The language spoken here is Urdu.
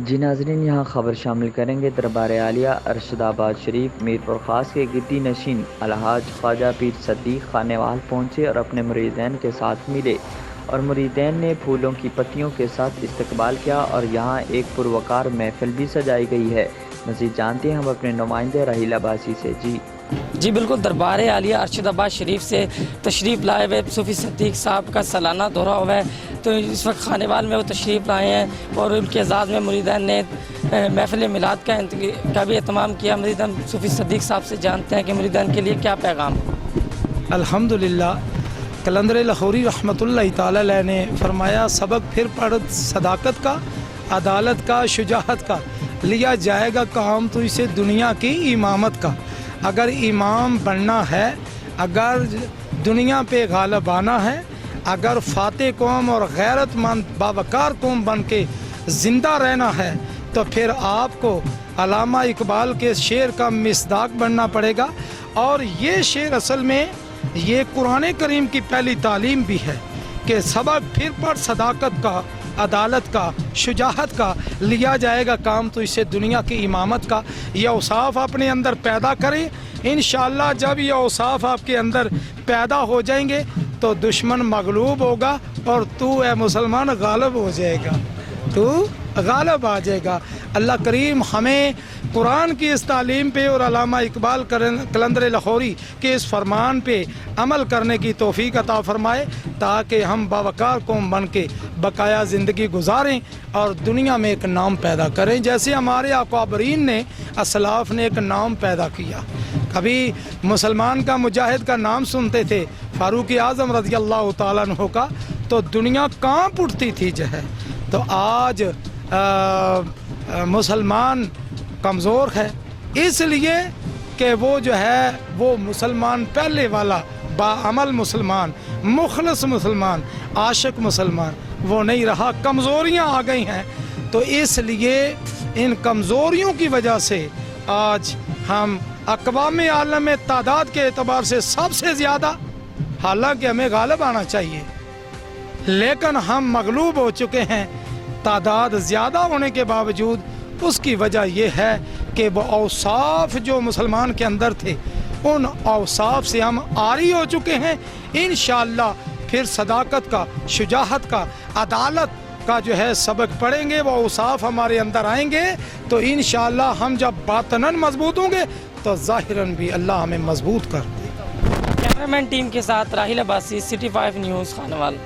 جی ناظرین، یہاں خبر شامل کریں گے۔ دربار عالیہ ارشد آباد شریف میرپور خاص کے گدی نشین الحاج خواجہ پیر صدیق خانیوال پہنچے اور اپنے مریدین کے ساتھ ملے اور مریدین نے پھولوں کی پتیوں کے ساتھ استقبال کیا اور یہاں ایک پروقار محفل بھی سجائی گئی ہے۔ مزید جانتے ہیں ہم اپنے نمائندے راحیل عباسی سے۔ جی بالکل، دربار عالیہ ارشد آباد شریف سے تشریف لائے ہوئے صوفی صدیق صاحب کا سالانہ دورہ ہوا ہے، تو اس وقت خانیوال میں وہ تشریف لائے ہیں اور ان کے اعزاز میں مریدین نے محفل میلاد کا بھی اہتمام کیا۔ مریدین صوفی صدیق صاحب سے جانتے ہیں کہ مریدین کے لیے کیا پیغام۔ الحمدللہ، قلندر لاہوری رحمۃ اللہ تعالی علیہ نے فرمایا، سبق پھر پڑھ صداقت کا، عدالت کا، شجاعت کا، لیا جائے گا کام تو اسے دنیا کی امامت کا۔ اگر امام بننا ہے، اگر دنیا پہ غالب آنا ہے، اگر فاتح قوم اور غیرت مند باوقار قوم بن کے زندہ رہنا ہے، تو پھر آپ کو علامہ اقبال کے شعر کا مصداق بننا پڑے گا۔ اور یہ شعر اصل میں یہ قرآن کریم کی پہلی تعلیم بھی ہے کہ سبق پھر پڑھ صداقت کا، عدالت کا، شجاعت کا، لیا جائے گا کام تو اسے دنیا کی امامت کا۔ یہ اوصاف اپنے اندر پیدا کریں، انشاءاللہ جب یہ اوصاف آپ کے اندر پیدا ہو جائیں گے تو دشمن مغلوب ہوگا اور تو اے مسلمان غالب ہو جائے گا، تو غالب آ جائے گا۔ اللہ کریم ہمیں قرآن کی اس تعلیم پہ اور علامہ اقبال قلندر لاہوری کے اس فرمان پہ عمل کرنے کی توفیق عطا فرمائے، تاکہ ہم باوقار قوم بن کے بقایا زندگی گزاریں اور دنیا میں ایک نام پیدا کریں، جیسے ہمارے اکابرین نے، اسلاف نے ایک نام پیدا کیا۔ کبھی مسلمان کا، مجاہد کا نام سنتے تھے، فاروق اعظم رضی اللہ تعالیٰ عنہ کا، تو دنیا کانپ اٹھتی تھی جو ہے۔ تو آج مسلمان کمزور ہے، اس لیے کہ وہ جو ہے وہ مسلمان پہلے والا باعمل مسلمان، مخلص مسلمان، عاشق مسلمان وہ نہیں رہا، کمزوریاں آ گئی ہیں۔ تو اس لیے ان کمزوریوں کی وجہ سے آج ہم اقوام عالم میں تعداد کے اعتبار سے سب سے زیادہ، حالانکہ ہمیں غالب آنا چاہیے، لیکن ہم مغلوب ہو چکے ہیں تعداد زیادہ ہونے کے باوجود۔ اس کی وجہ یہ ہے کہ وہ اوصاف جو مسلمان کے اندر تھے، ان اوصاف سے ہم عاری ہو چکے ہیں۔ انشاءاللہ پھر صداقت کا، شجاعت کا، عدالت کا جو ہے سبق پڑھیں گے، وہ اوصاف ہمارے اندر آئیں گے تو انشاءاللہ ہم جب باطناً مضبوط ہوں گے تو ظاہراً بھی اللہ ہمیں مضبوط کر دے گا۔ کیمرہ مین ٹیم کے ساتھ راحیل عباسی، City 5 نیوز، خانیوال۔